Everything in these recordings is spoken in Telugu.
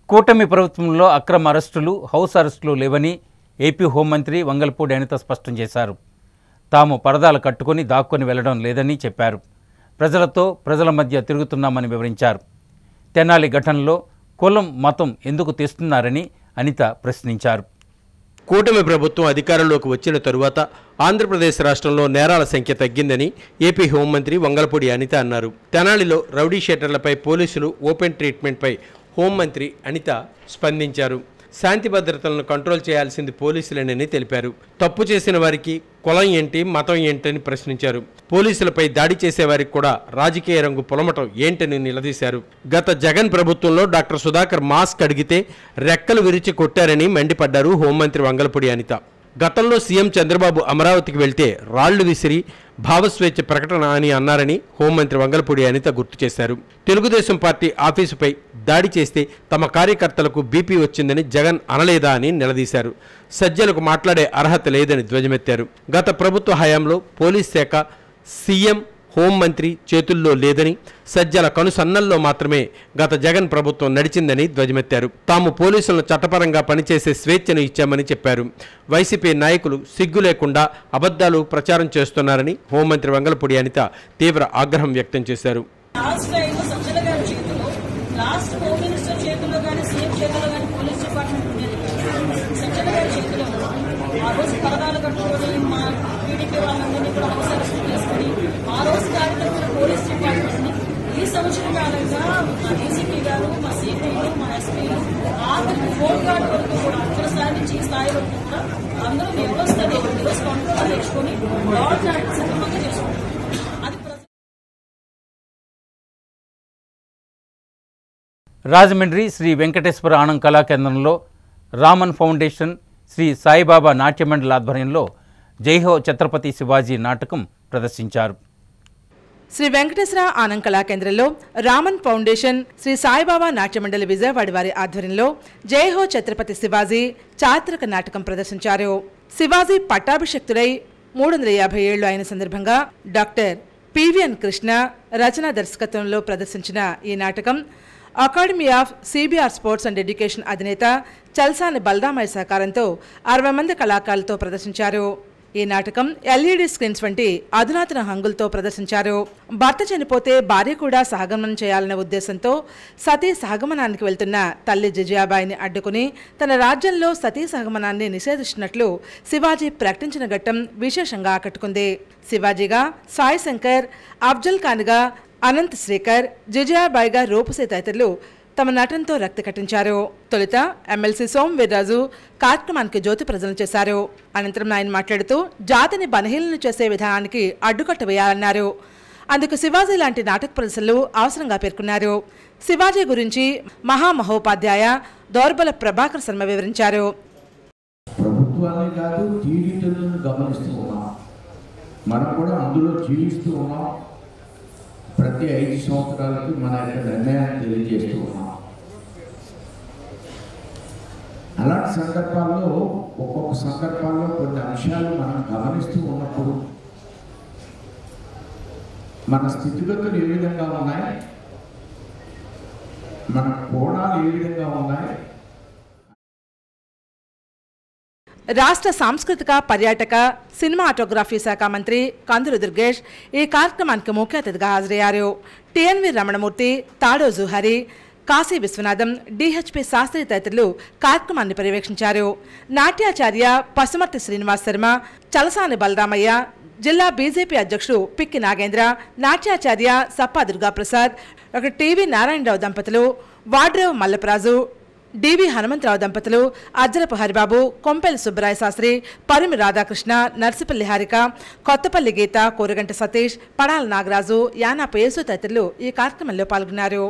కూటమి ప్రభుత్వంలో అక్రమ అరెస్టులు, హౌస్ అరెస్టులు లేవని ఏపీ హోంమంత్రి వంగలపూడి అనిత స్పష్టం చేశారు. తాము పరదాలు కట్టుకొని దాక్కొని వెళ్లడం లేదని చెప్పారు. ప్రజల మధ్య తిరుగుతున్నామని వివరించారు. తెనాలి ఘటనలో కులం, మతం ఎందుకు తెస్తున్నారని అనిత ప్రశ్నించారు. కూటమి ప్రభుత్వం అధికారంలోకి వచ్చిన తరువాత ఆంధ్రప్రదేశ్ రాష్ట్రంలో నేరాల సంఖ్య తగ్గిందని ఏపీ హోంమంత్రి వంగలపూడి అనిత అన్నారు. తెనాలిలో రౌడీ షీటర్లపై పోలీసులు ఓపెన్ ట్రీట్మెంట్పై హోంమంత్రి అనిత స్పందించారు. శాంతి భద్రతలను కంట్రోల్ చేయాల్సింది పోలీసులేనని తెలిపారు. తప్పు చేసిన వారికి కులం ఏంటి, మతం ఏంటని ప్రశ్నించారు. పోలీసులపై దాడి చేసేవారికి కూడా రాజకీయ రంగు పొలమటం ఏంటని నిలదీశారు. గత జగన్ ప్రభుత్వంలో డాక్టర్ సుధాకర్ మాస్క్ అడిగితే రెక్కలు విరిచి కొట్టారని మండిపడ్డారు హోంమంత్రి వంగలపూడి అనిత. గతంలో సీఎం చంద్రబాబు అమరావతికి వెళ్తే రాళ్లు విసిరి భావస్వేచ్ఛ ప్రకటన అని అన్నారని హోంమంత్రి వంగలపూడి అనిత గుర్తు చేశారు. తెలుగుదేశం పార్టీ ఆఫీసుపై దాడి చేస్తే తమ కార్యకర్తలకు బీపీ వచ్చిందని జగన్ అనలేదా అని నిలదీశారు. సజ్జలకు మాట్లాడే అర్హత లేదని ధ్వజమెత్తారు. గత ప్రభుత్వ హయాంలో పోలీస్ శాఖ సీఎం, హోంమంత్రి చేతుల్లో లేదని, సజ్జల కనుసన్నల్లో మాత్రమే గత జగన్ ప్రభుత్వం నడిచిందని ధ్వజమెత్తారు. తాము పోలీసులను చట్టపరంగా పనిచేసే స్వేచ్ఛను ఇచ్చామని చెప్పారు. వైసీపీ నాయకులు సిగ్గు లేకుండా అబద్ధాలు ప్రచారం చేస్తున్నారని హోంమంత్రి వంగలపూడి అనిత తీవ్ర ఆగ్రహం వ్యక్తం చేశారు. ఈ సంవత్సరం కాలంగా మా డీసీపీ గారు, మా సిపిలు, మా ఎస్పీలు ఆఖరికి ఫోన్ గార్డ్ వరకు కూడా అక్కడ స్థాయి నుంచి ఈ స్థాయి వరకు కూడా అందరూ వ్యవస్థని ఈరోజు కంట్రోల్ తెచ్చుకొని లాడ్ సక్రమంగా చేసుకుంటారు. రాజమండ్రి శ్రీ వెంకటేశ్వర ఆనంద్ కళాకేంద్రంలో రామన్ ఫౌండేషన్, శ్రీ సాయిబాబా నాట్యమండలి ఆధ్వర్యంలో జైహో ఛత్రపతి శివాజీ నాటకం ప్రదర్శించారు. శ్రీ వెంకటేశ్వర ఆనంద్ కళాకేంద్రంలో రామన్ ఫౌండేషన్, శ్రీ సాయిబాబా నాట్యమండలి విజయవాడ వారి ఆధ్వర్యంలో జైహో ఛత్రపతి శివాజీ చారిత్రక నాటకం ప్రదర్శించారు. శివాజీ పట్టాభిషక్తుడై 350 ఏళ్లు అయిన సందర్భంగా డాక్టర్ పివిఎన్ కృష్ణ రచనా దర్శకత్వంలో ప్రదర్శించిన ఈ నాటకం academy of CBR sports and education అధినేత చల్సాని బలరామయ్య సహకారంతో 60 మంది కళాకారులతో ప్రదర్శించారు. ఈ నాటకం ఎల్ఈడి స్క్రీన్స్ వంటి అధునాతన హంగులతో ప్రదర్శించారు. భర్త చనిపోతే భార్య కూడా సహగమనం చేయాలనే ఉద్దేశంతో సతీ సహగమనానికి వెళ్తున్న తల్లి జిజియాబాయిని అడ్డుకుని తన రాజ్యంలో సతీ సహగమనాన్ని నిషేధిస్తున్నట్లు శివాజీ ప్రకటించిన ఘట్టం విశేషంగా ఆకట్టుకుంది. శివాజీగా సాయి శంకర్, అఫ్జల్ ఖాన్గా అనంత్ శ్రీకర్, జిజియాబాయిగా రూపసీ తదితరులు తమ నటనతో రక్తి కట్టించారు. తొలుత ఎమ్మెల్సీ సోమ్ వీర్రాజు కార్యక్రమానికి జ్యోతి ప్రజలు చేశారు. అనంతరం ఆయన మాట్లాడుతూ జాతిని బలహీనలను చేసే విధానానికి అడ్డుకట్ట వేయాలన్నారు. అందుకు శివాజీ లాంటి నాటక ప్రదర్శనలు అవసరంగా పేర్కొన్నారు. శివాజీ గురించి మహామహోపాధ్యాయ దౌర్బల ప్రభాకర్ శర్మ వివరించారు. ప్రభుత్వాన్ని కాదు, టీడీటీలను గమనిస్తూ ఉన్నాం. మనం కూడా అందులో జీవిస్తూ ఉన్నాం. ప్రతి 5 సంవత్సరాలకి మన యొక్క నిర్ణయాన్ని తెలియజేస్తూ ఉన్నాం. అలాంటి సందర్భాల్లో ఒక్కొక్క సందర్భాల్లో కొన్ని అంశాలు మనం గమనిస్తూ ఉన్నప్పుడు మన స్థితిగతులు ఏ విధంగా ఉన్నాయి, మన కోణాలు ఏ విధంగా ఉన్నాయి. రాష్ట్ర సాంస్కృతిక, పర్యాటక, సినిమాటోగ్రఫీ శాఖ మంత్రి కందులు దుర్గేష్ ఈ కార్యక్రమానికి ముఖ్య అతిథిగా హాజరయ్యారు. టిఎన్వి రమణమూర్తి, తాడో జుహరి, కాశీ విశ్వనాథం, డిహెచ్పి శాస్త్రి తదితరులు కార్యక్రమాన్ని పర్యవేక్షించారు. నాట్యాచార్య పసుమర్తి శ్రీనివాస్ శర్మ, చలసాని బలరామయ్య, జిల్లా బీజేపీ అధ్యక్షుడు పిక్కి నాగేంద్ర, నాట్యాచార్య సప్పా దుర్గాప్రసాద్, డాక్టర్ టివి నారాయణరావు దంపతులు, వాడ్రేవ్ మల్లపరాజు, డివి హనుమంతరావు దంపతులు, అజ్జలపు హరిబాబు, కొంపెల్లి సుబ్బరాయ శాస్త్రి, పరుమి రాధాకృష్ణ, నర్సిపల్లి హారిక, కొత్తపల్లి గీత, కోరగంట సతీష్, పడాల నాగరాజు, యానాపు యేసు తదితరులు ఈ కార్యక్రమంలో పాల్గొన్నారు.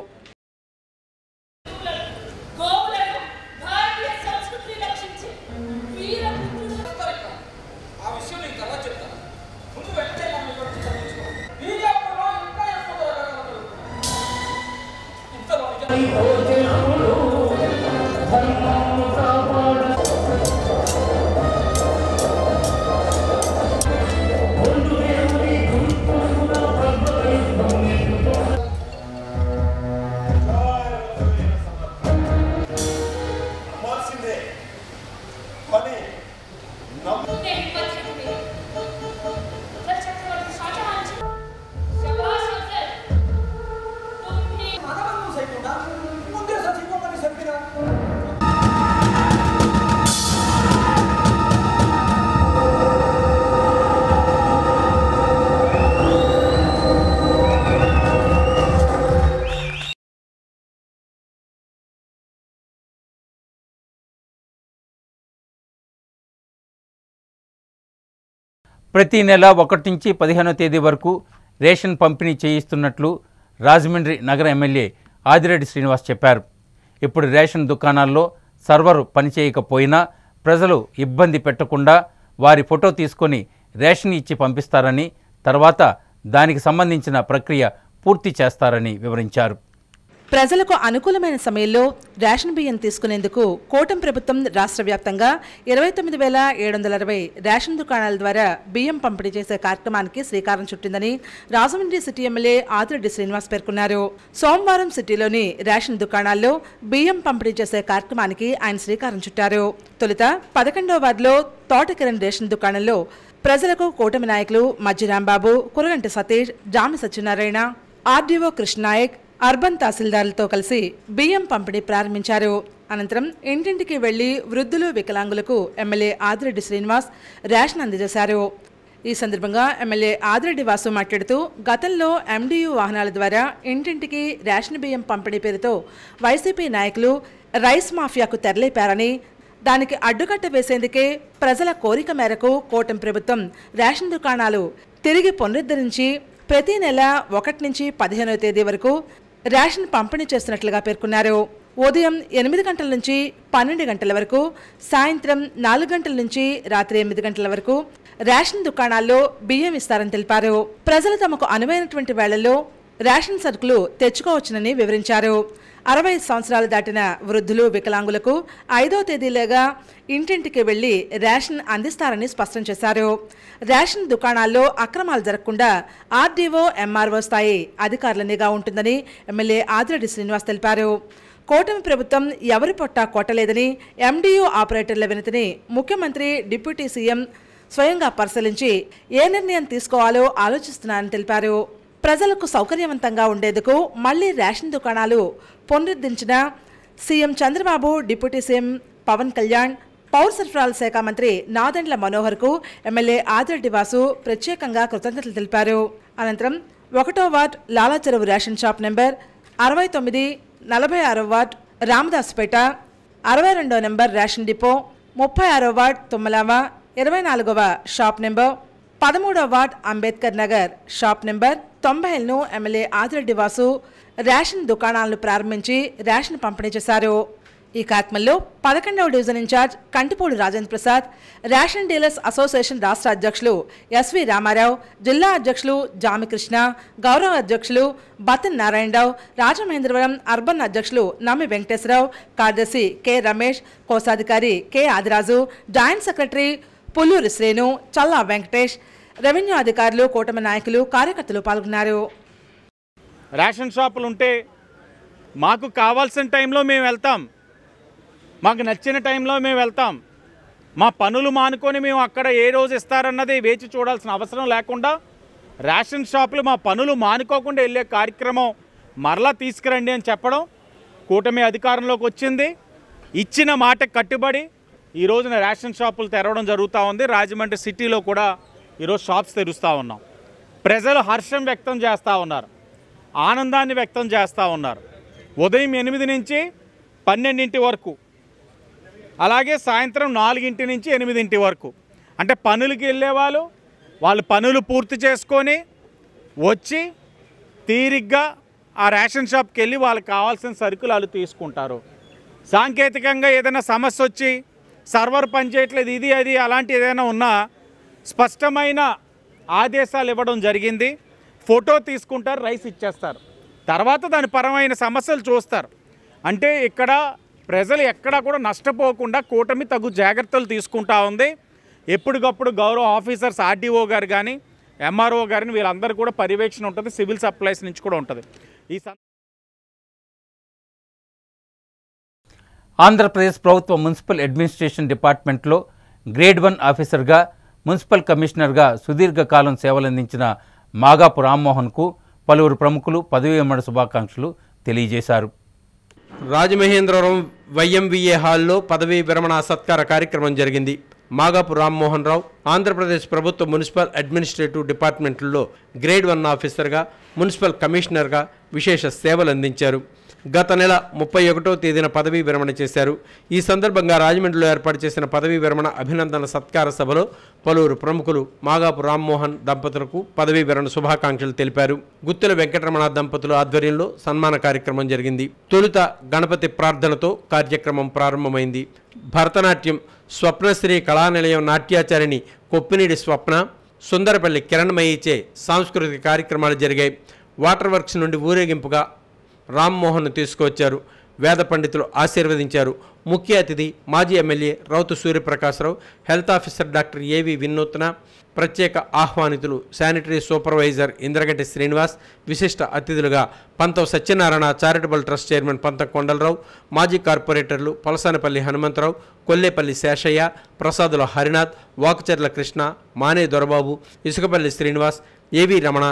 ప్రతి నెల 1 నుంచి 15వ తేదీ వరకు రేషన్ పంపిణీ చేయిస్తున్నట్లు రాజమండ్రి నగర ఎమ్మెల్యే ఆదిరెడ్డి శ్రీనివాస్ చెప్పారు. ఇప్పుడు రేషన్ దుకాణాల్లో సర్వరు పనిచేయకపోయినా ప్రజలు ఇబ్బంది పెట్టకుండా వారి ఫోటో తీసుకొని రేషన్ ఇచ్చి పంపిస్తారని, తర్వాత దానికి సంబంధించిన ప్రక్రియ పూర్తి చేస్తారని వివరించారు. ప్రజలకు అనుకూలమైన సమయంలో రేషన్ బియ్యం తీసుకునేందుకు కూటమి ప్రభుత్వం రాష్ట్ర వ్యాప్తంగా 29,760 రేషన్ దుకాణాల ద్వారా బియ్యం పంపిణీ చేసే కార్యక్రమానికి శ్రీకారం చుట్టిందని రాజమండ్రి సిటీ ఎమ్మెల్యే ఆదిరెడ్డి శ్రీనివాస్ పేర్కొన్నారు. సోమవారం సిటీలోని రేషన్ దుకాణాల్లో బియ్యం పంపిణీ చేసే కార్యక్రమానికి ఆయన శ్రీకారం చుట్టారు. తొలుత 11వ వార్డులో తోటకిరణ్ రేషన్ దుకాణంలో ప్రజలకు కూటమి నాయకులు మజ్జి రాంబాబు, కురగంటి సతీష్, జామి సత్యనారాయణ, ఆర్డీఓ కృష్ణనాయక్, అర్బన్ తహసీల్దార్లతో కలిసి బియ్యం పంపిణీ ప్రారంభించారు. అనంతరం ఇంటింటికి వెళ్లి వృద్ధులు, వికలాంగులకు ఎమ్మెల్యే ఆదిరెడ్డి శ్రీనివాస్ రేషన్ అందజేశారు. ఈ సందర్భంగా ఎమ్మెల్యే ఆదిరెడ్డి వాసు మాట్లాడుతూ, గతంలో ఎండియు వాహనాల ద్వారా ఇంటింటికి రేషన్ బియ్యం పంపిణీ పేరుతో వైసీపీ నాయకులు రైస్ మాఫియాకు తెరలేపారని, దానికి అడ్డుకట్ట వేసేందుకే ప్రజల కోరిక మేరకు కూటమి ప్రభుత్వం రేషన్ దుకాణాలు తిరిగి పునరుద్ధరించి ప్రతి నెల 1 నుంచి 15వ తేదీ వరకు రేషన్ పంపిణీ చేస్తున్నట్లుగా పేర్కొన్నారు. ఉదయం 8 గంటల నుంచి 12 గంటల వరకు, సాయంత్రం 4 గంటల నుంచి రాత్రి 8 గంటల వరకు రేషన్ దుకాణాల్లో బియ్యం ఇస్తారని తెలిపారు. ప్రజలు తమకు అనువైనటువంటి వేళల్లో రేషన్ సరుకులు తెచ్చుకోవచ్చునని వివరించారు. 60 సంవత్సరాలు దాటిన వృద్ధులు, వికలాంగులకు 5వ తేదీలోగా ఇంటింటికి వెళ్లి రేషన్ అందిస్తారని స్పష్టం చేశారు. రేషన్ దుకాణాల్లో అక్రమాలు జరగకుండా ఆర్డీఓ, ఎంఆర్ఓ స్థాయి అధికారుల నిఘా ఉంటుందని ఎమ్మెల్యే ఆదిరెడ్డి శ్రీనివాస్ తెలిపారు. కూటమి ప్రభుత్వం ఎవరి పొట్టా కొట్టలేదని, ఎండియు ఆపరేటర్ల వినతిని ముఖ్యమంత్రి, డిప్యూటీ సీఎం స్వయంగా పరిశీలించి ఏ నిర్ణయం తీసుకోవాలో ఆలోచిస్తున్నారని తెలిపారు. ప్రజలకు సౌకర్యవంతంగా ఉండేందుకు మళ్లీ రేషన్ దుకాణాలు పునరుద్ధరించిన CM Chandrababu, deputy CM Pawan Kalyan, పౌర సరఫరాల శాఖ మంత్రి నాదెండ్ల మనోహర్కు ఎమ్మెల్యే ఆదిరెడ్డి వాసు ప్రత్యేకంగా కృతజ్ఞతలు తెలిపారు. అనంతరం 1వ ward Lalacheruvu ration shop number 69, 46వ వార్డ్ రామదాసుపేట, 62వ నెంబర్ రేషన్ డిపో, 36వ వార్డ్ తుమ్మలావ, 24వ షాప్ నెంబర్, 13వ ward Ambedkar Nagar shop number 90లను ఎమ్మెల్యే ఆదిరెడ్డి వాసు రేషన్ దుకాణాలను ప్రారంభించి రేషన్ పంపిణీ చేశారు. ఈ కార్యక్రమంలో 11వ division incharge Kantipudi Rajendra Prasad, ration dealers association రాష్ట్ర అధ్యక్షులు ఎస్వి రామారావు, జిల్లా అధ్యక్షులు జామికృష్ణ, గౌరవ అధ్యక్షులు బత్తన్ నారాయణరావు, రాజమహేంద్రవరం అర్బన్ అధ్యక్షులు నమ్మి వెంకటేశ్వరరావు, కార్యదర్శి కె రమేష్, కోశాధికారి K Adiraju, joint secretary Pulluri Srenu, Challa Venkatesh, revenue అధికారులు, కూటమి నాయకులు, కార్యకర్తలు పాల్గొన్నారు. రేషన్ షాపులు ఉంటే మాకు కావాల్సిన టైంలో మేము వెళ్తాం, మాకు నచ్చిన టైంలో మేము వెళ్తాం. మా పనులు మానుకొని మేము అక్కడ ఏ రోజు ఇస్తారన్నది వేచి చూడాల్సిన అవసరం లేకుండా రేషన్ షాపులు మా పనులు మానుకోకుండా వెళ్ళే కార్యక్రమం మరలా తీసుకురండి అని చెప్పడం కూటమి అధికారంలోకి వచ్చింది. ఇచ్చిన మాట కట్టుబడి ఈ రోజున రేషన్ షాపులు తెరవడం జరుగుతూ ఉంది. రాజమండ్రి సిటీలో కూడా ఈరోజు షాప్స్ తెరుస్తూ ఉన్నాం. ప్రజలు హర్షం వ్యక్తం చేస్తూ ఉన్నారు, ఆనందాన్ని వ్యక్తం చేస్తూ ఉన్నారు. ఉదయం 8 నుంచి 12 వరకు, అలాగే సాయంత్రం 4 నుంచి 8 వరకు, అంటే పనులకి వెళ్ళేవాళ్ళు వాళ్ళు పనులు పూర్తి చేసుకొని వచ్చి తీరిగ్గా ఆ రేషన్ షాప్కి వెళ్ళి వాళ్ళకి కావాల్సిన సరుకులు వాళ్ళు తీసుకుంటారు. సాంకేతికంగా ఏదైనా సమస్య వచ్చి సర్వర్ పనిచేయట్లేదు, ఇది అది అలాంటి ఏదైనా ఉన్నా స్పష్టమైన ఆదేశాలు ఇవ్వడం జరిగింది. ఫోటో తీసుకుంటారు, రైస్ ఇచ్చేస్తారు, తర్వాత దాని పరమైన సమస్యలు చూస్తారు. అంటే ఇక్కడ ప్రజలు ఎక్కడా కూడా నష్టపోకుండా కూటమి తగు జాగ్రత్తలు తీసుకుంటా ఉంది. ఎప్పటికప్పుడు గౌరవ ఆఫీసర్స్, ఆర్డీఓ గారు కానీ, ఎంఆర్ఓ గారిని వీళ్ళందరూ కూడా పర్యవేక్షణ ఉంటుంది, సివిల్ సప్లైస్ నుంచి కూడా ఉంటుంది. ఆంధ్రప్రదేశ్ ప్రభుత్వ మున్సిపల్ అడ్మినిస్ట్రేషన్ డిపార్ట్మెంట్లో గ్రేడ్ 1 ఆఫీసర్గా, మున్సిపల్ కమిషనర్గా సుదీర్ఘకాలం సేవలందించిన మాగాపు రామ్మోహన్కు పలువురు ప్రముఖులు పదవీ విరమణ శుభాకాంక్షలు తెలియజేశారు. రాజమహేంద్రవరం వైఎంవిఏ హాల్లో పదవీ విరమణ సత్కార కార్యక్రమం జరిగింది. మాగాపు రామ్మోహన్ రావు ఆంధ్రప్రదేశ్ ప్రభుత్వ మున్సిపల్ అడ్మినిస్ట్రేటివ్ డిపార్ట్మెంట్లో గ్రేడ్ 1 ఆఫీసర్గా, మున్సిపల్ కమిషనర్గా విశేష సేవలు అందించారు. గత నెల 31వ తేదీన పదవీ విరమణ చేశారు. ఈ సందర్భంగా రాజమండ్రిలో ఏర్పాటు చేసిన పదవీ విరమణ అభినందన సత్కార సభలో పలువురు ప్రముఖులు మాగాపు రామ్మోహన్ దంపతులకు పదవీ విరమణ శుభాకాంక్షలు తెలిపారు. గుత్తుల వెంకటరమణ దంపతుల ఆధ్వర్యంలో సన్మాన కార్యక్రమం జరిగింది. తొలుత గణపతి ప్రార్థనతో కార్యక్రమం ప్రారంభమైంది. భరతనాట్యం స్వప్నశ్రీ కళానిలయం నాట్యాచారిణి కొప్పినీడి స్వప్న, సుందరపల్లి కిరణ్మయిచే సాంస్కృతిక కార్యక్రమాలు జరిగాయి. వాటర్ వర్క్స్ నుండి ఊరేగింపుగా రామ్మోహన్ను తీసుకువచ్చారు. వేద పండితులు ఆశీర్వదించారు. ముఖ్య అతిథి మాజీ MLA Rowthu Suryaprakasarao, health officer doctor AV Vinutna, ప్రత్యేక ఆహ్వానితులు శానిటరీ సూపర్వైజర్ ఇంద్రగంటి శ్రీనివాస్, విశిష్ట అతిథులుగా పంతం సత్యనారాయణ చారిటబుల్ ట్రస్ట్ చైర్మన్ పంతం కొండలరావు, మాజీ కార్పొరేటర్లు పలసానపల్లి హనుమంతరావు, కొల్లేపల్లి శేషయ్య, ప్రసాదుల హరినాథ్, వాకుచర్ల కృష్ణ, మానే దొరబాబు, ఇసుకపల్లి శ్రీనివాస్, ఏవి రమణ,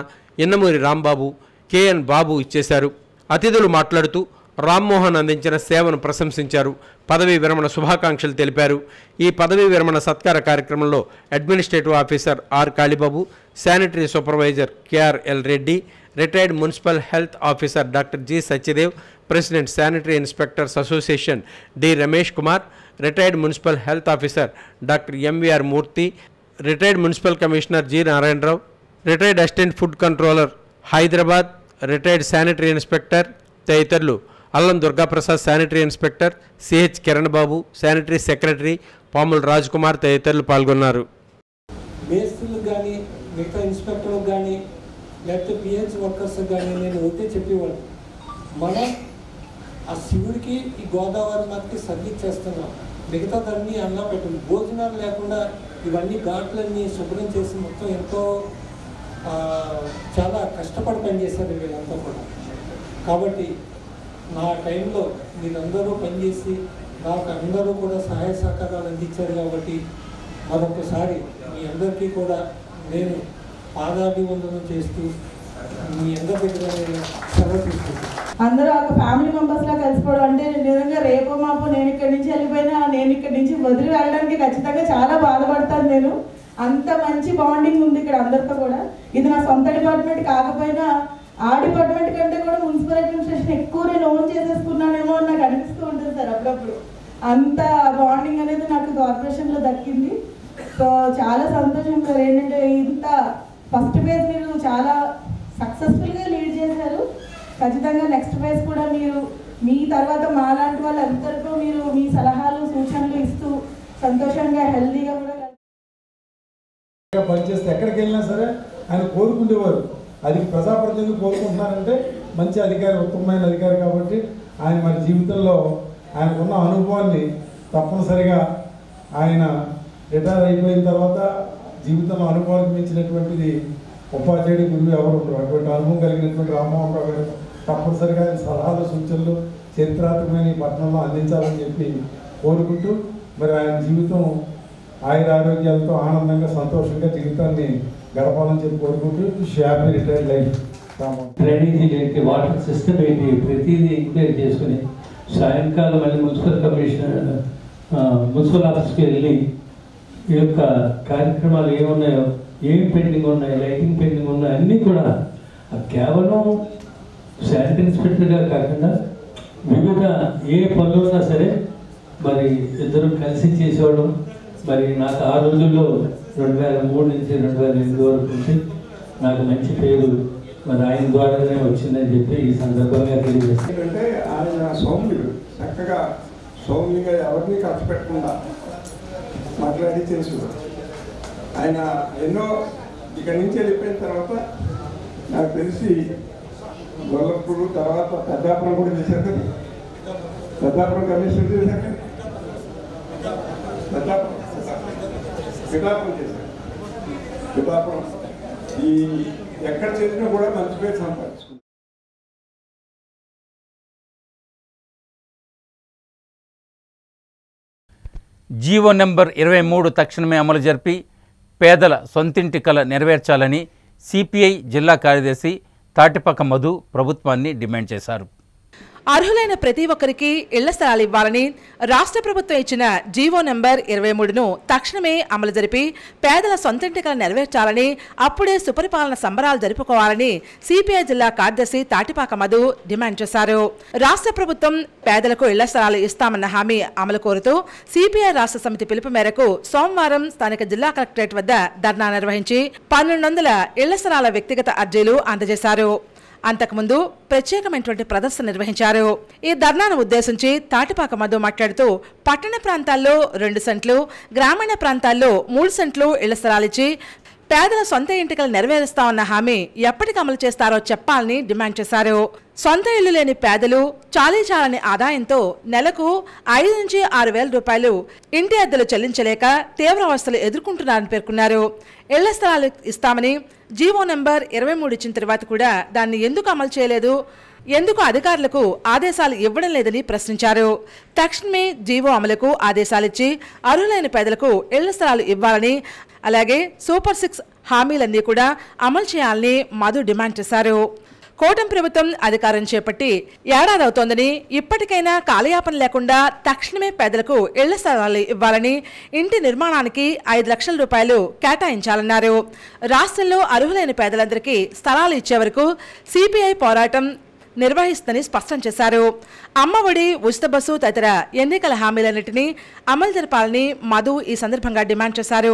ఎన్నమూరి రాంబాబు, కేఎన్ బాబు ఇచ్చేశారు. అతిథులు మాట్లాడుతూ రామ్మోహన్ అందించిన సేవను ప్రశంసించారు. పదవీ విరమణ శుభాకాంక్షలు తెలిపారు. ఈ పదవీ విరమణ సత్కార కార్యక్రమంలో administrative officer R Kalibabu, sanitary supervisor KRL Reddy, retired municipal health officer doctor G Satyadev, president sanitary inspectors association D Ramesh Kumar, retired municipal health officer doctor MVR Murthy, retired municipal commissioner G Narayanarao, retired assistant food controller Hyderabad, retired sanitary inspector తదితరులు, Allam Durgaprasad sanitary inspector, CH Kiran Babu sanitary secretary, Pamula Raj Kumar తదితరులు పాల్గొన్నారు. మేస్త్రులకు కానీ మిగతా ఇన్స్పెక్టర్లకు కానీ లేకపోతే పిహెచ్ వర్కర్స్ కానీ నేను ఒకటే చెప్పేవాడు, మనం ఆ శివుడికి ఈ గోదావరి నదికి సర్వీస్ చేస్తున్నాం, మిగతా దాన్ని అన్నా పెట్టండి. భోజనాలు లేకుండా ఇవన్నీ ఘాట్లన్నీ శుభ్రం చేసి మొత్తం ఎంతో చాలా కష్టపడి పనిచేశారు వీళ్ళంతా కూడా. కాబట్టి నా టైంలో మీరందరూ పనిచేసి నాకు అందరూ కూడా సహాయ సహకారాలు అందించారు. కాబట్టి మరొకసారి మీ అందరికీ కూడా నేను పాదాభివందనం చేస్తూ మీ అందరి దగ్గర నేను సెలవు తీసుకుంటాను. అందరూ ఒక ఫ్యామిలీ మెంబర్స్లా కలిసిపోవడం అంటే నిజంగా రేపో మాపో నేను ఇక్కడి నుంచి వెళ్ళిపోయినా నేను ఇక్కడి నుంచి వదిలి వెళ్ళడానికి ఖచ్చితంగా చాలా బాధపడతాను. నేను అంత మంచి బాండింగ్ ఉంది ఇక్కడ అందరితో కూడా. ఇది నా సొంత డిపార్ట్మెంట్ కాకపోయినా ఆ డిపార్ట్మెంట్ కంటే కూడా మున్సిపల్ అడ్మినిస్ట్రేషన్ ఎక్కువ నేను ఓన్ చేసేసుకున్నానేమో అని నాకు అనిపిస్తూ ఉంటుంది సార్ అప్పుడప్పుడు. అంత బాండింగ్ అనేది నాకు కార్పొరేషన్లో దక్కింది. సో చాలా సంతోషం సార్. ఏంటంటే ఇంత ఫస్ట్ ఫేజ్ మీరు చాలా సక్సెస్ఫుల్గా లీడ్ చేశారు. ఖచ్చితంగా నెక్స్ట్ ఫేజ్ కూడా మీరు మీ తర్వాత మాలాంటి వాళ్ళందరితో మీరు మీ సలహాలు సూచనలు ఇస్తూ సంతోషంగా హెల్దీగా కూడా పనిచేస్తే ఎక్కడికి వెళ్ళినా సరే ఆయన కోరుకుండేవారు. అది ప్రజాప్రతినిధులు కోరుకుంటున్నారంటే మంచి అధికారి, ఉత్తమమైన అధికారి. కాబట్టి ఆయన మన జీవితంలో ఆయనకున్న అనుభవాన్ని తప్పనిసరిగా ఆయన రిటైర్ అయిపోయిన తర్వాత జీవితంలో అనుభవానికి మించినటువంటిది ఉపాధ్యాయుడి గురువు ఎవరు ఉండరు. అటువంటి అనుభవం కలిగినటువంటి రామ్మోహన్ రావు గారు తప్పనిసరిగా ఆయన సలహాలు సూచనలు చరిత్రాత్మకమైన ఈ పట్టణంలో అందించాలని చెప్పి కోరుకుంటూ మరి ఆయన జీవితం ఆయుర ఆరోగ్యాలతో ఆనందంగా సంతోషంగా జీవితాన్ని గడపాలని చెప్పి కోరుకుంటూ హ్యాపీ రిటైర్డ్ లైఫ్. డ్రైనేజీ ఏంటి, వాటర్ సిస్టమ్ ఏంటి, ప్రతిదీ ఎంక్వైరీ చేసుకుని సాయంకాలం మళ్ళీ మున్సిపల్ ఆఫీస్కి వెళ్ళి ఈ యొక్క కార్యక్రమాలు ఏమున్నాయో, ఏం పెండింగ్ ఉన్నాయి, లైటింగ్ పెండింగ్ ఉన్నాయి అన్నీ కూడా కేవలం శానిటరీ ఇన్స్పెక్టర్గా కాకుండా వివిధ ఏ పనులు ఉన్నా సరే మరి ఇద్దరు కలిసి చేసేవాడు. మరి నాకు ఆ రోజుల్లో 2003 నుంచి 2008 వరకు ఉంటే నాకు మంచి పేరు మరి ఆయన ద్వారానే వచ్చిందని చెప్పి ఈ సందర్భంగా తెలియజేస్తాను. ఎందుకంటే ఆయన సౌమ్యుడు, చక్కగా సౌమ్యంగా ఎవరిని ఖర్చు పెట్టకుండా మాట్లాడి తెలుసు. ఆయన ఎన్నో ఇక్కడి నుంచి వెళ్ళిపోయిన తర్వాత నాకు తెలిసి గొల్లపూరు తర్వాత పెద్దాపురం కూడా చేశారు కదా, పెద్దాపురం కమిషనర్ చేశారు కదా, పిఠాపురం చేశారు. పిఠాపురం ఈ ఎక్కడ చేసినా కూడా మంచి పేరు సంపాదించుకుంటారు. జీవో నెంబర్ 23 తక్షణమే అమలు జరిపి పేదల సొంతింటి కల నెరవేర్చాలని సిపిఐ జిల్లా కార్యదర్శి తాటిపక్క మధు ప్రభుత్వాన్ని డిమాండ్ చేశారు. అర్హులైన ప్రతి ఒక్కరికి ఇళ్ల స్థలాలు ఇవ్వాలని రాష్ట్ర ప్రభుత్వం ఇచ్చిన జీవో నెంబర్ 23ను తక్షణమే అమలు జరిపి పేదల సొంతింటికలు నెరవేర్చాలని, అప్పుడే సుపరిపాలన సంబరాలు జరుపుకోవాలని సిపిఐ జిల్లా కార్యదర్శి తాటిపాక మధు డిమాండ్ చేశారు. రాష్ట్ర ప్రభుత్వం పేదలకు ఇళ్ల స్థలాలు ఇస్తామన్న హామీ అమలు కోరుతూ సిపిఐ రాష్ట్ర సమితి పిలుపు మేరకు సోమవారం స్థానిక జిల్లా కలెక్టరేట్ వద్ద ధర్నా నిర్వహించి 1200 ఇళ్ల స్థలాల వ్యక్తిగత అర్జీలు అందజేశారు. అంతకుముందు ప్రత్యేకమైనటువంటి ప్రదర్శన నిర్వహించారు. ఈ ధర్నాను ఉద్దేశించి తాటిపాక మధు మాట్లాడుతూ పట్టణ ప్రాంతాల్లో 2 సెంట్లు, గ్రామీణ ప్రాంతాల్లో 3 సెంట్లు ఇళ్ల స్థలాలిచ్చి పేదల సొంత ఇంటికలు నెరవేరుస్తామన్న హామీ ఎప్పటికి అమలు చేస్తారో చెప్పాలని డిమాండ్ చేశారు. సొంత ఇల్లు లేని పేదలు చాలీచాలని ఆదాయంతో నెలకు 5 నుంచి 6 వేల రూపాయలు ఇంటి అద్దెలు చెల్లించలేక తీవ్ర అవస్థలు ఎదుర్కొంటున్నారని పేర్కొన్నారు. ఇళ్ల స్థలాలు ఇస్తామని జీవో నెంబర్ 23 ఇచ్చిన తర్వాత కూడా దాన్ని ఎందుకు అమలు చేయలేదు, ఎందుకు అధికారులకు ఆదేశాలు ఇవ్వడం లేదని ప్రశ్నించారు. తక్షణమే జీవో అమలుకు ఆదేశాలిచ్చి అర్హులైన పేదలకు ఇళ్ల స్థలాలు ఇవ్వాలని, అలాగే సూపర్ 6 హామీలన్నీ కూడా అమలు చేయాలని మధు డిమాండ్ చేశారు. కూటమి ప్రభుత్వం అధికారం చేపట్టి ఏడాది అవుతోందని ఇప్పటికైనా కాలయాపన లేకుండా తక్షణమే పేదలకు ఇళ్ల స్థలాలు ఇవ్వాలని, ఇంటి నిర్మాణానికి 5 లక్షల రూపాయలు కేటాయించాలన్నారు. రాష్ట్రంలో అర్హులైన పేదలందరికీ స్థలాలు ఇచ్చే వరకు సిపిఐ పోరాటం నిర్వహిస్తుందని స్పష్టం చేశారు. అమ్మఒడి, ఉచిత బస్సు తదితర ఎన్నికల హామీలన్నింటినీ అమలు జరపాలని మధు ఈ సందర్భంగా డిమాండ్ చేశారు.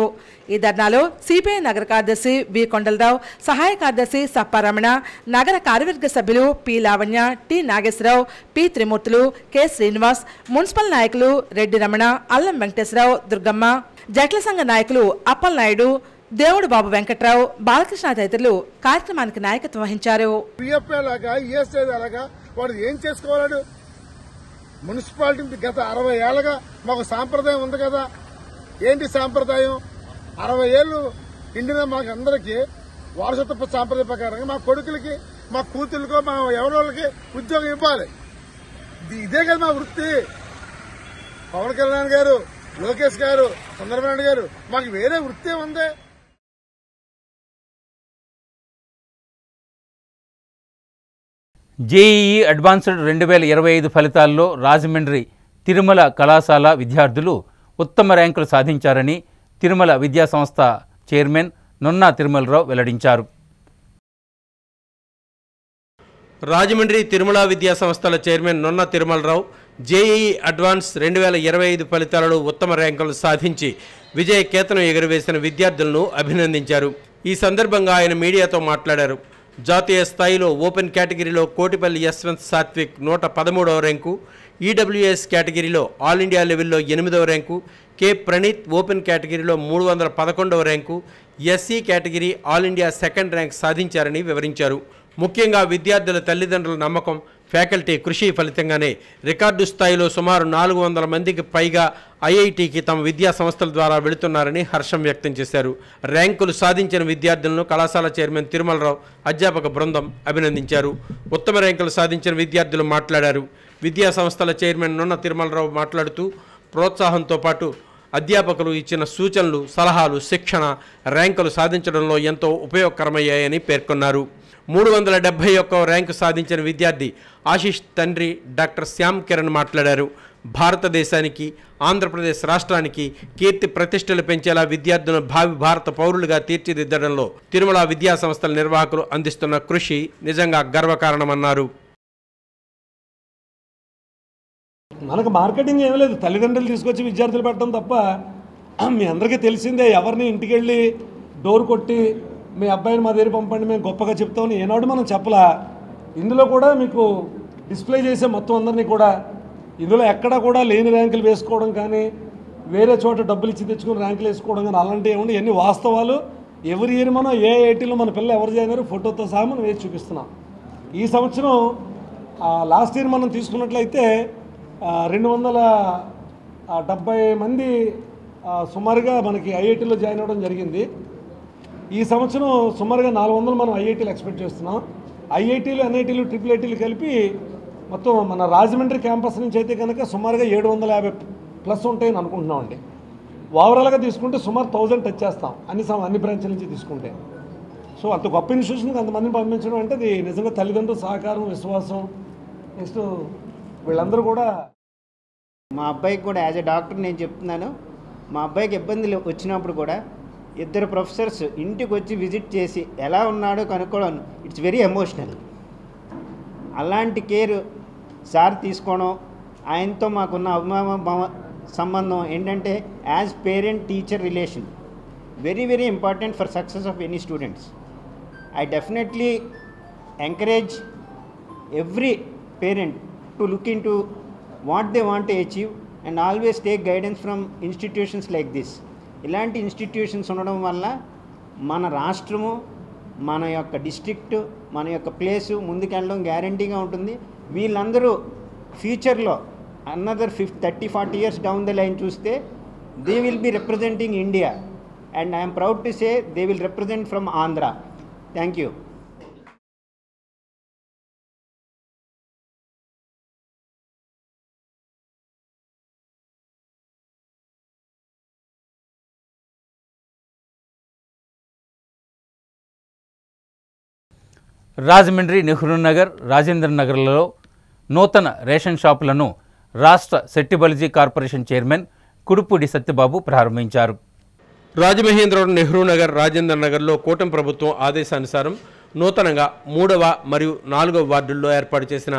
ఈ ధర్నాలో సిపిఐ నగర కార్యదర్శి వి కొండలరావు, సహాయ కార్యదర్శి సప్పారమణ, నగర కార్యవర్గ సభ్యులు P Lavanya, T Nageswararao, P Trimurthulu, K Srinivas, municipal నాయకులు రెడ్డి రమణ, అల్లం వెంకటేశ్వరరావు, దుర్గమ్మ, జట్ల సంఘ నాయకులు అప్పల్ నాయుడు, దేవుడు బాబు వెంకట్రావు, బాలకృష్ణ తదితరులు కార్యక్రమానికి నాయకత్వం వహించారు. వాడు ఏం చేసుకోవాడు? మున్సిపాలిటీ గత 60 ఏళ్ళగా మాకు సాంప్రదాయం ఉంది కదా. ఏంటి సాంప్రదాయం? 60 ఏళ్ళు ఇండియా మాకు అందరికీ వారసత్వ సాంప్రదాయ ప్రకారంగా మా కొడుకులకి, మా కూతుళ్ళకో, మా ఎవరోళ్ళకి ఉద్యోగం ఇవ్వాలి. ఇదే కదా మా వృత్తి. పవన్ కళ్యాణ్ గారు, లోకేష్ గారు, చంద్రబాబు నాయుడు గారు, మాకు వేరే వృత్తి ఉంది. జేఈఈ అడ్వాన్స్డ్ 2025 ఫలితాల్లో రాజమండ్రి తిరుమల కళాశాల విద్యార్థులు ఉత్తమ ర్యాంకులు సాధించారని తిరుమల విద్యాసంస్థ చైర్మన్ నున్నా తిరుమలరావు వెల్లడించారు. రాజమండ్రి తిరుమల విద్యాసంస్థల chairman Nunna Tirumalarao JEE advance 2025 ఫలితాలలో ఉత్తమ ర్యాంకులు సాధించి విజయ కేతనం ఎగురవేసిన విద్యార్థులను అభినందించారు. ఈ సందర్భంగా ఆయన మీడియాతో మాట్లాడారు. జాతీయ స్థాయిలో ఓపెన్ కేటగిరీలో కోటిపల్లి యశ్వంత్ సాత్విక్ 113వ ర్యాంకు, ఈడబ్ల్యూఎస్ కేటగిరీలో ఆల్ ఇండియా లెవెల్లో 8వ ర్యాంకు, కె ప్రణీత్ ఓపెన్ కేటగిరీలో 311వ rank, SC category all India second rank సాధించారని వివరించారు. ముఖ్యంగా విద్యార్థుల తల్లిదండ్రుల నమ్మకం, ఫ్యాకల్టీ కృషి ఫలితంగానే రికార్డు స్థాయిలో సుమారు 400 మందికి పైగా ఐఐటికి తమ విద్యా సంస్థల ద్వారా వెళుతున్నారని హర్షం వ్యక్తం చేశారు. ర్యాంకులు సాధించిన విద్యార్థులను కళాశాల చైర్మన్ తిరుమలరావు, అధ్యాపక బృందం అభినందించారు. ఉత్తమ ర్యాంకులు సాధించిన విద్యార్థులు మాట్లాడారు. విద్యా సంస్థల చైర్మన్ నున్న తిరుమలరావు మాట్లాడుతూ ప్రోత్సాహంతో పాటు అధ్యాపకులు ఇచ్చిన సూచనలు, సలహాలు, శిక్షణ ర్యాంకులు సాధించడంలో ఎంతో ఉపయోగకరమయ్యాయని పేర్కొన్నారు. 371వ ర్యాంకు సాధించిన విద్యార్థి ఆశీష్ తండ్రి డాక్టర్ శ్యామ్ కిరణ్ మాట్లాడారు. భారతదేశానికి, ఆంధ్రప్రదేశ్ రాష్ట్రానికి కీర్తి ప్రతిష్టలు పెంచేలా విద్యార్థులను భావి భారత పౌరులుగా తీర్చిదిద్దడంలో తిరుమల విద్యా సంస్థల నిర్వాహకులు అందిస్తున్న కృషి నిజంగా గర్వకారణమన్నారు. మనకు మార్కెటింగ్ ఏమీ లేదు, తల్లిదండ్రులు తీసుకొచ్చి విద్యార్థులు పెట్టడం తప్ప. మీ అందరికీ తెలిసిందే, ఎవరిని ఇంటికి వెళ్ళి డోర్ కొట్టి మీ అబ్బాయిని మా దగ్గర పంపండి మేము గొప్పగా చెప్తామని ఏనాడు మనం చెప్పలా. ఇందులో కూడా మీకు డిస్ప్లే చేసే మొత్తం అందరినీ కూడా ఇందులో ఎక్కడా కూడా లేని ర్యాంకులు వేసుకోవడం కానీ, వేరే చోట డబ్బులు ఇచ్చి తెచ్చుకుని ర్యాంకులు వేసుకోవడం కానీ అలాంటివి ఏమండి. ఎన్ని వాస్తవాలు ఎవరి ఇయర్ మనం ఏ ఐటీలో మన పిల్లలు ఎవరు చేయనారు ఫోటోతో సహా మనం వేసి చూపిస్తున్నాం. ఈ సంవత్సరం లాస్ట్ ఇయర్ మనం తీసుకున్నట్లయితే 270 మంది సుమారుగా మనకి ఐఐటీలో జాయిన్ అవ్వడం జరిగింది. ఈ సంవత్సరం సుమారుగా 400 మనం ఐఐటీలు ఎక్స్పెక్ట్ చేస్తున్నాం. ఐఐటీలు, ఎన్ఐటీలు, ట్రిపుల్ ఐటీలు కలిపి మొత్తం మన రాజమండ్రి క్యాంపస్ నుంచి అయితే కనుక సుమారుగా 750 ప్లస్ ఉంటాయని అనుకుంటున్నామండి. ఓవరాల్గా తీసుకుంటే సుమారు 1000 టచ్ చేస్తాం అన్ని బ్రాంచ్ల నుంచి తీసుకుంటే. సో అంత గొప్ప ఇన్స్టిట్యూషన్కి అంతమందిని పంపించడం అంటే అది నిజంగా తల్లిదండ్రుల సహకారం, విశ్వాసం, నెక్స్ట్ వీళ్ళందరూ కూడా మా అబ్బాయికి కూడా యాజ్ ఎ డాక్టర్ నేను చెప్తున్నాను, మా అబ్బాయికి ఇబ్బందులు వచ్చినప్పుడు కూడా ఇద్దరు ప్రొఫెసర్స్ ఇంటికి వచ్చి విజిట్ చేసి ఎలా ఉన్నాడో కనుక్కోవడం, ఇట్స్ వెరీ ఎమోషనల్. అలాంటి కేర్ సార్ తీసుకోవడం, ఆయనతో మాకున్న అభిమాన సంబంధం ఏంటంటే as parent teacher relation very very important for success of any students. I definitely encourage every parent to look into what they want to achieve and always take guidance from institutions like this. ఇలాంటి ఇన్స్టిట్యూషన్స్ ఉండడం వల్ల మన రాష్ట్రము, మన యొక్క డిస్ట్రిక్ట్, మన యొక్క ప్లేసు ముందుకెళ్ళడం గ్యారంటీగా ఉంటుంది. వీళ్ళందరూ ఫ్యూచర్లో another 30-40 years down the line చూస్తే they will be representing India and I'm proud to say they will represent from Andhra. Thank you. Rajahmundry, Nehru Nagar, Rajendra నగర్లలో నూతన రేషన్ షాపులను రాష్ట్ర సెట్టిబలిజీ కార్పొరేషన్ చైర్మన్ కుడుపూడి సత్యబాబు ప్రారంభించారు. రాజమహేంద్రవరం, నెహ్రూ నగర్, రాజేంద్ర నగర్లో కూటమి ప్రభుత్వం ఆదేశానుసారం నూతనంగా 3వ మరియు 4వ వార్డుల్లో ఏర్పాటు చేసిన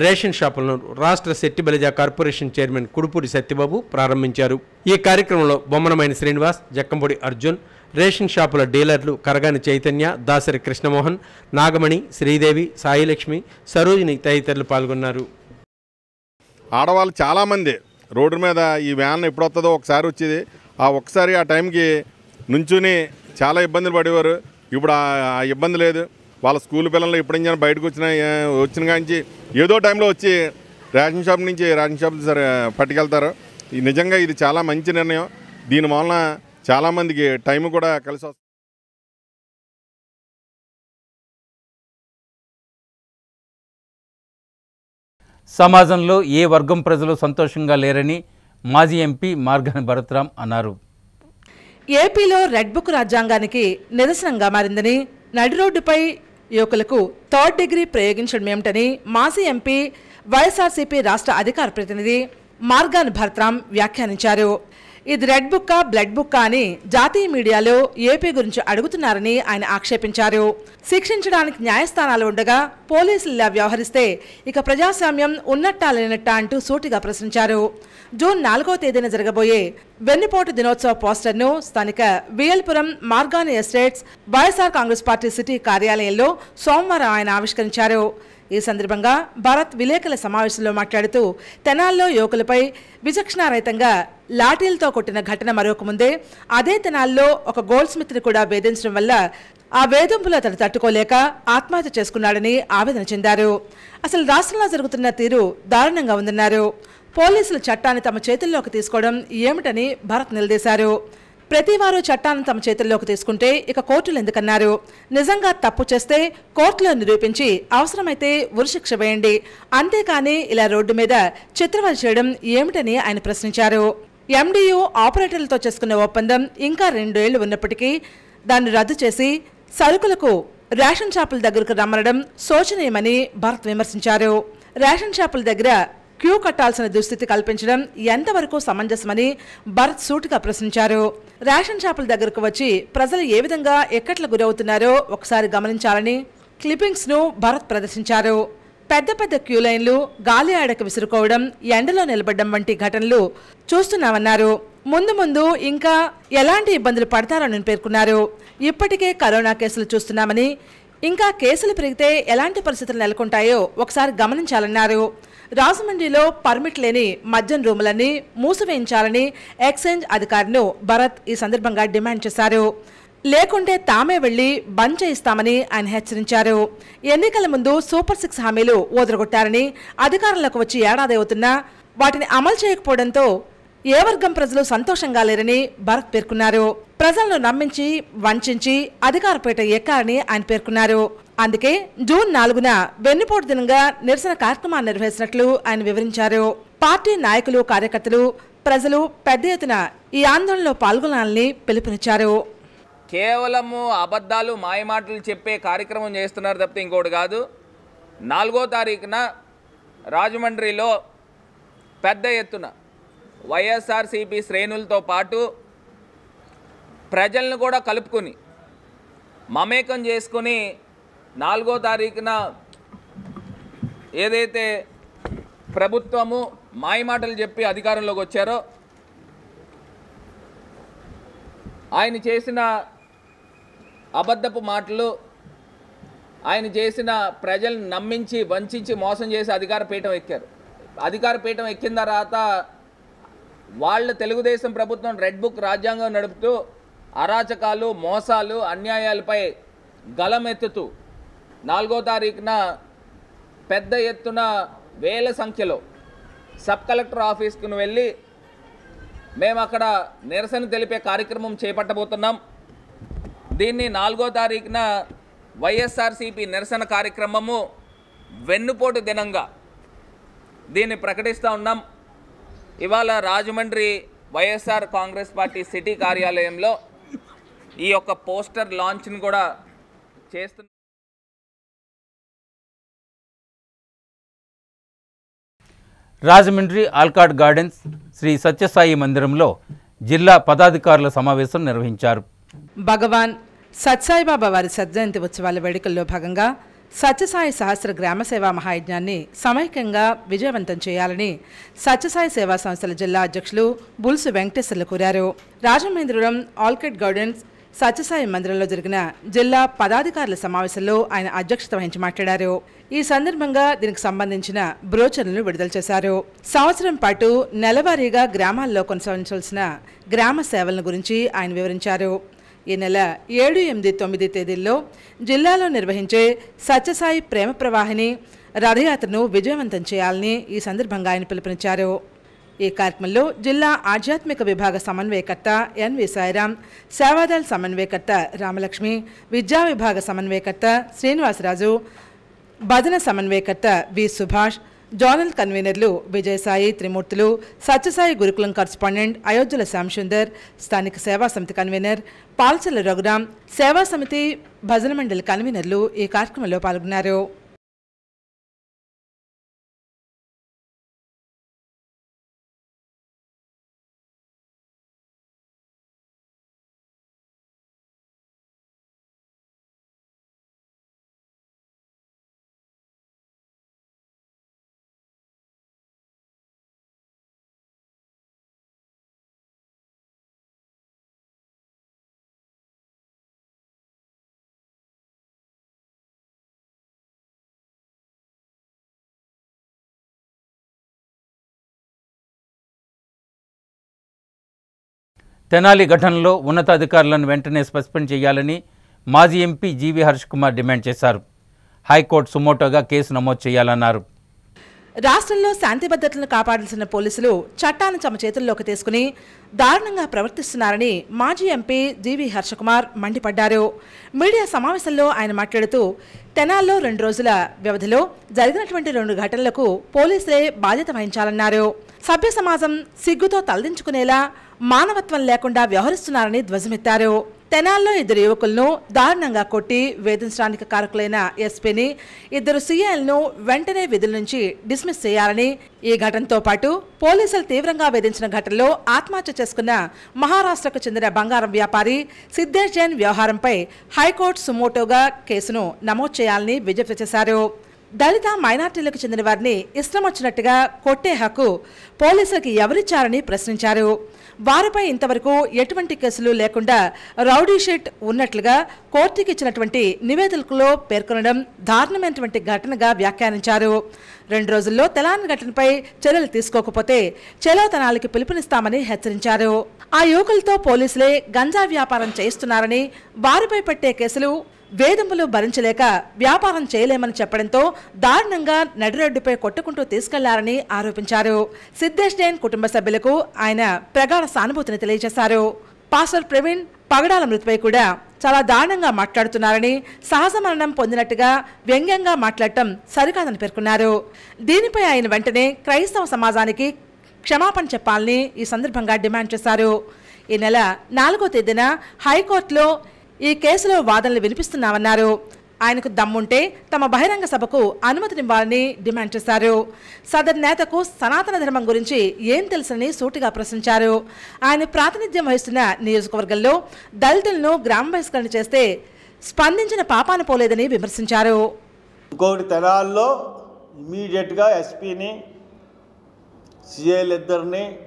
రేషన్ షాపులను రాష్ట్ర సెట్టిబలిజా కార్పొరేషన్ చైర్మన్ కుడుపూడి సత్యబాబు ప్రారంభించారు. ఈ కార్యక్రమంలో బొమ్మనమైన శ్రీనివాస్, జక్కంపొడి అర్జున్, రేషన్ షాపుల డీలర్లు కరగాని చైతన్య, దాసరి కృష్ణమోహన్, నాగమణి, శ్రీదేవి, సాయిలక్ష్మి, సరోజిని తదితరులు పాల్గొన్నారు. ఆడవాళ్ళు చాలామంది రోడ్డు మీద ఈ వ్యాన్ ఎప్పుడు వస్తుందో ఒకసారి వచ్చేది, ఒకసారి ఆ టైంకి నుంచుని చాలా ఇబ్బందులు పడేవారు. ఇప్పుడు ఆ ఇబ్బంది లేదు. వాళ్ళ స్కూల్ పిల్లలు ఎప్పుడైనా బయటకు వచ్చిన కాంచి ఏదో టైంలో వచ్చి రేషన్ షాప్ నుంచి రేషన్ షాప్ సరే పట్టుకెళ్తారు. నిజంగా ఇది చాలా మంచి నిర్ణయం. దీని వలన చాలామందికి టైం కూడా కలిసి వస్తుంది. సమాజంలో ఏ వర్గం ప్రజలు సంతోషంగా లేరని మాజీ ఎంపీ మార్గాని భరత్రాం అన్నారు. ఏపీలో రెడ్ బుక్ రాజ్యాంగానికి నిరసనంగా మారిందని, నడి రోడ్డుపై యువకులకు 3rd డిగ్రీ ప్రయోగించడం ఏమిటని మాజీ ఎంపీ వైఎస్ఆర్సీపీ రాష్ట్ర అధికార ప్రతినిధి మార్గాని భరత్రాం వ్యాఖ్యానించారు. ఇది రెడ్ బుక్కా బ్లడ్ బుక్కా అని జాతీయ మీడియాలో ఏపీ గురించి అడుగుతున్నారని ఆయన ఆక్షేపించారు. శిక్షించడానికి న్యాయస్థానాలు ఉండగా పోలీసులు ఇలా వ్యవహరిస్తే ఇక ప్రజాస్వామ్యం ఉన్నట్టా లేనట్టా అంటూ సూటిగా ప్రశ్నించారు. జూన్ 4వ తేదీన జరగబోయే వెన్నుపోటు దినోత్సవ పోస్టర్ను స్థానిక VLPuram Margani estates YSR Congress party city కార్యాలయంలో సోమవారం ఆయన ఆవిష్కరించారు. ఈ సందర్భంగా భారత్ విలేకరుల సమావేశంలో మాట్లాడుతూ తెనాల్లో యువకులపై విచక్షణారహితంగా లాఠీలతో కొట్టిన ఘటన మరొక ముందే అదే తెనాల్లో ఒక గోల్డ్ స్మిత్ని కూడా వేధించడం వల్ల ఆ వేధింపులు అతడు తట్టుకోలేక ఆత్మహత్య చేసుకున్నాడని ఆవేదన చెందారు. అసలు రాష్ట్రంలో జరుగుతున్న తీరు దారుణంగా ఉందన్నారు. పోలీసులు చట్టాన్ని తమ చేతుల్లోకి తీసుకోవడం ఏమిటని భరత్ నిలదీశారు. ప్రతివారు చట్టాన్ని తమ చేతుల్లోకి తీసుకుంటే ఇక కోర్టులు ఎందుకన్నారు. నిజంగా తప్పు చేస్తే కోర్టులో నిరూపించి అవసరమైతే ఉరిశిక్ష వేయండి, అంతేకాని ఇలా రోడ్డు మీద చిత్రవద చేయడం ఏమిటని ఆయన ప్రశ్నించారు. ఎండియు ఆపరేటర్లతో చేసుకున్న ఒప్పందం ఇంకా 2 ఏళ్లు ఉన్నప్పటికీ దాన్ని రద్దు చేసి సరుకులకు రేషన్ షాపుల దగ్గరకు రమ్మనడం శోచనీయమని భరత్ విమర్శించారు. రేషన్ షాపుల దగ్గర క్యూ కట్టాల్సిన దుస్థితి కల్పించడం ఎంతవరకు సమంజసమని భరత్ సూటిగా ప్రశ్నించారు. రేషన్ షాపుల దగ్గరకు వచ్చి ప్రజలు ఏ విధంగా ఎక్కట్ల గురవుతున్నారో ఒకసారి గమనించాలని క్లిప్పింగ్స్ను భరత్ ప్రదర్శించారు. పెద్ద పెద్ద క్యూ లైన్లు, గాలి ఆడక విసురుకోవడం, ఎండలో నిలబడడం వంటి ఘటనలు చూస్తున్నామన్నారు. ముందు ముందు ఇంకా ఎలాంటి ఇబ్బందులు పడతారని పేర్కొన్నారు. ఇప్పటికే కరోనా కేసులు చూస్తున్నామని, ఇంకా కేసులు పెరిగితే ఎలాంటి పరిస్థితులు నెలకొంటాయో ఒకసారి గమనించాలన్నారు. రాజమండ్రిలో పర్మిట్ లేని మద్యం రూములన్నీ మూసివేయించాలని ఎక్సైజ్ అధికారులను భరత్ ఈ సందర్భంగా డిమాండ్ చేశారు. లేకుంటే తామే వెళ్లి బంద్ చేయిస్తామని ఆయన హెచ్చరించారు. ఎన్నికల ముందు సూపర్ 6 హామీలు ఓదరగొట్టారని, అధికారంలోకి వచ్చి ఏడాది అవుతున్నా వాటిని అమలు చేయకపోవడంతో ఏ వర్గం ప్రజలు సంతోషంగా లేరని భరత్ పేర్కొన్నారు. ప్రజలను నమ్మించి వంచించి అధికారపేట ఎక్కారని ఆయన పేర్కొన్నారు. అందుకే జూన్ 4న వెన్నుపోటు దినంగా నిరసన కార్యక్రమాన్ని నిర్వహించినట్లు ఆయన వివరించారు. పార్టీ నాయకులు, కార్యకర్తలు, ప్రజలు పెద్ద ఎత్తున ఈ ఆందోళనలో పాల్గొనాలని పిలుపునిచ్చారు. కేవలము అబద్ధాలు, మాయమాటలు చెప్పే కార్యక్రమం చేస్తున్నారు తప్పితే ఇంకోటి కాదు. 4వ తారీఖున రాజమండ్రిలో పెద్ద ఎత్తున వైఎస్ఆర్సీపీ శ్రేణులతో పాటు ప్రజలను కూడా కలుపుకొని మమేకం చేసుకొని 4వ తారీఖున ఏదైతే ప్రభుత్వము మాయమాటలు చెప్పి అధికారంలోకి వచ్చారో ఆయన చేసిన అబద్ధపు మాటలు, ఆయన చేసిన ప్రజలను నమ్మించి వంచి మోసం చేసి అధికార పీఠం ఎక్కారు. అధికార పీఠం ఎక్కిన తర్వాత వాళ్ళ తెలుగుదేశం ప్రభుత్వం రెడ్ బుక్ రాజ్యాంగం నడుపుతూ అరాచకాలు, మోసాలు, అన్యాయాలపై గలమెత్తుతూ 4వ తారీఖున పెద్ద ఎత్తున వేల సంఖ్యలో సబ్ కలెక్టర్ ఆఫీస్కు వెళ్ళి మేము అక్కడ నిరసన తెలిపే కార్యక్రమం చేపట్టబోతున్నాం. దీన్ని 4వ తారీఖున వైఎస్ఆర్సీపీ నిరసన కార్యక్రమము వెన్నుపోటు దినంగా దీన్ని ప్రకటిస్తూ ఉన్నాం. ఇవాళ రాజమండ్రి వైఎస్ఆర్ కాంగ్రెస్ పార్టీ సిటీ కార్యాలయంలో ఈ యొక్క పోస్టర్ లాంచ్ని కూడా చేస్తున్నాం. రాజమండ్రి ఆల్కాడ్ గార్డెన్స్ శ్రీ సత్యసాయి మందిరంలో జిల్లా పదాధికారుల సమావేశం నిర్వహించారు. భగవాన్ సత్సాయిబాబా వారి సజ్జయంతి ఉత్సవాల వేడుకల్లో భాగంగా సత్యసాయి సహస్ర గ్రామ సేవా మహాయజ్ఞాన్ని సమైక్యంగా విజయవంతం చేయాలని సత్యసాయి సేవా సంస్థల జిల్లా అధ్యక్షులు బుల్సు వెంకటేశ్వర్లు కోరారు. రాజమహేంద్రవరం ఆల్కాడ్ గార్డెన్స్ సత్యసాయి మందిరంలో జరిగిన జిల్లా పదాధికారుల సమావేశంలో ఆయన అధ్యక్షత వహించి మాట్లాడారు. ఈ సందర్భంగా దీనికి సంబంధించిన బ్రోచర్లను విడుదల చేశారు. సంవత్సరం పాటు నెలవారీగా గ్రామాల్లో కొనసాగించాల్సిన గ్రామ సేవలను గురించి ఆయన వివరించారు. ఈ నెల 7, 8, 9 తేదీల్లో జిల్లాలో నిర్వహించే సత్యసాయి ప్రేమ ప్రవాహిని రథయాత్రను విజయవంతం చేయాలని ఈ సందర్భంగా ఆయన పిలుపునిచ్చారు. ఈ కార్యక్రమంలో జిల్లా ఆధ్యాత్మిక విభాగ సమన్వయకర్త ఎన్వి సాయిరాం, సేవాదళ సమన్వయకర్త రామలక్ష్మి, విద్యా విభాగ సమన్వయకర్త శ్రీనివాసరాజు, భజన సమన్వయకర్త వి సుభాష్, జోనల్ కన్వీనర్లు విజయసాయి, త్రిమూర్తులు, సత్యసాయి గురుకులం కరస్పాండెంట్ అయోధ్యల శ్యామసుందర్, స్థానిక సేవా సమితి కన్వీనర్ పాల్చల రఘురాం, సేవా సమితి భజన మండలి కన్వీనర్లు ఈ కార్యక్రమంలో పాల్గొన్నారు. తెనాలి ఘటనలో ఉన్నతాధికారులను వెంటనే సస్పెండ్ చేయాలని మాజీ MP GV Harsh Kumar demand చేశారు. హైకోర్టు సుమోటోగా కేసు నమోదు చేయాలన్నారు. రాష్ట్రంలో శాంతి భద్రతలను కాపాడాల్సిన పోలీసులు చట్టాన్ని తమ చేతుల్లోకి తీసుకుని దారుణంగా ప్రవర్తిస్తున్నారని మాజీ ఎంపీ జీవీ హర్ష్ కుమార్ మండిపడ్డారు. మీడియా సమావేశంలో ఆయన మాట్లాడుతూ తెనాల్లో 2 రోజుల వ్యవధిలో జరిగినటువంటి 2 ఘటనలకు పోలీసులే బాధ్యత వహించాలన్నారు. సభ్య సమాజం సిగ్గుతో తలదించుకునేలా మానవత్వం లేకుండా వ్యవహరిస్తున్నారని ధ్వజమెత్తారు. తెనాల్లో 2 యువకులను దారుణంగా కొట్టి వేధించడానికి కారకులైన ఎస్పీని, 2 సీఐలను వెంటనే విధుల నుంచి డిస్మిస్ చేయాలని, ఈ ఘటనతో పాటు పోలీసులు తీవ్రంగా వేధించిన ఘటనలో ఆత్మహత్య చేసుకున్న మహారాష్ట్రకు చెందిన బంగారం వ్యాపారి సిద్ధేష్ జైన్ వ్యవహారంపై హైకోర్టు సుమోటోగా కేసును నమోదు చేయాలని విజ్ఞప్తి చేశారు. దళిత మైనార్టీలకు చెందిన వారిని ఇష్టం వచ్చినట్టుగా కొట్టే హక్కు పోలీసులకు ఎవరిచ్చారని ప్రశ్నించారు. వారిపై ఇంతవరకు ఎటువంటి కేసులు లేకుండా రౌడీ షీట్ ఉన్నట్లుగా కోర్టుకి ఇచ్చినటువంటి నివేదికలో పేర్కొనడం దారుణమైనటువంటి ఘటనగా వ్యాఖ్యానించారు. 2 రోజుల్లో తెలంగాణ ఘటనపై చర్యలు తీసుకోకపోతే చెలో తెనాలికి పిలుపునిస్తామని హెచ్చరించారు. ఆ యువకులతో పోలీసులే గంజా వ్యాపారం చేయిస్తున్నారని, వారిపై పెట్టే కేసులు వేధింపులు భరించలేక వ్యాపారం చేయలేమని చెప్పడంతో దారుణంగా నడిరెడ్డిపై కొట్టుకుంటూ తీసుకెళ్లారని ఆరోపించారు. సిద్ధేష్ జైన్ కుటుంబ సభ్యులకు ఆయన ప్రగాఢ సానుభూతిని తెలియజేశారు. పాస్టర్ ప్రవీణ్ పగడాల మృతిపై కూడా చాలా దారుణంగా మాట్లాడుతున్నారని, సహజ మరణం పొందినట్టుగా వ్యంగ్యంగా మాట్లాడటం సరికాదని పేర్కొన్నారు. దీనిపై ఆయన వెంటనే క్రైస్తవ సమాజానికి క్షమాపణ చెప్పాలని ఈ సందర్భంగా డిమాండ్ చేశారు. ఈ నెల 4వ తేదీన హైకోర్టులో ఈ కేసులో వాదనలు వినిపిస్తున్నామన్నారు. ఆయనకు దమ్ముంటే తమ బహిరంగ సభకు అనుమతినివ్వాలని డిమాండ్ చేశారు. సదరు నేతకు సనాతన ధర్మం గురించి ఏం తెలుసని సూటిగా ప్రశ్నించారు. ఆయన ప్రాతినిధ్యం వహిస్తున్న నియోజకవర్గంలో దళితులను గ్రామ బహిష్కరణ చేస్తే స్పందించిన పాపాన పోలేదని విమర్శించారు. ఇంకొకటి తెనాల్లో ఇమీడియట్గా ఎస్పీని సిఐలు ఇద్దరిని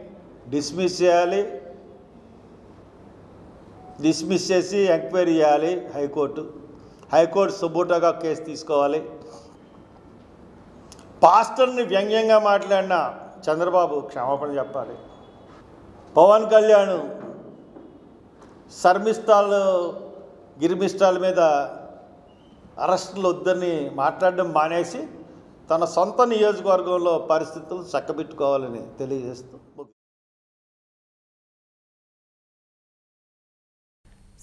డిస్మిస్ చేయాలి. డిస్మిస్ చేసి ఎంక్వైరీ చేయాలి హైకోర్టు సుబోటాగా కేసు తీసుకోవాలి. పాస్టర్ని వ్యంగ్యంగా మాట్లాడిన చంద్రబాబు క్షమాపణ చెప్పాలి. పవన్ కళ్యాణ్ శర్మిష్టాలు గిరిమిష్టాల మీద అరెస్టులు వద్దని మాట్లాడడం మానేసి తన సొంత నియోజకవర్గంలో పరిస్థితులు చక్కబెట్టుకోవాలని తెలియజేస్తూ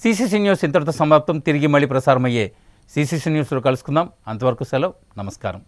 సిసిసి న్యూస్ ఇంతటితో సమాప్తం. తిరిగి మళ్ళీ ప్రసారమయ్యే సిసిసి న్యూస్లో కలుసుకుందాం. అంతవరకు సెలవు. నమస్కారం.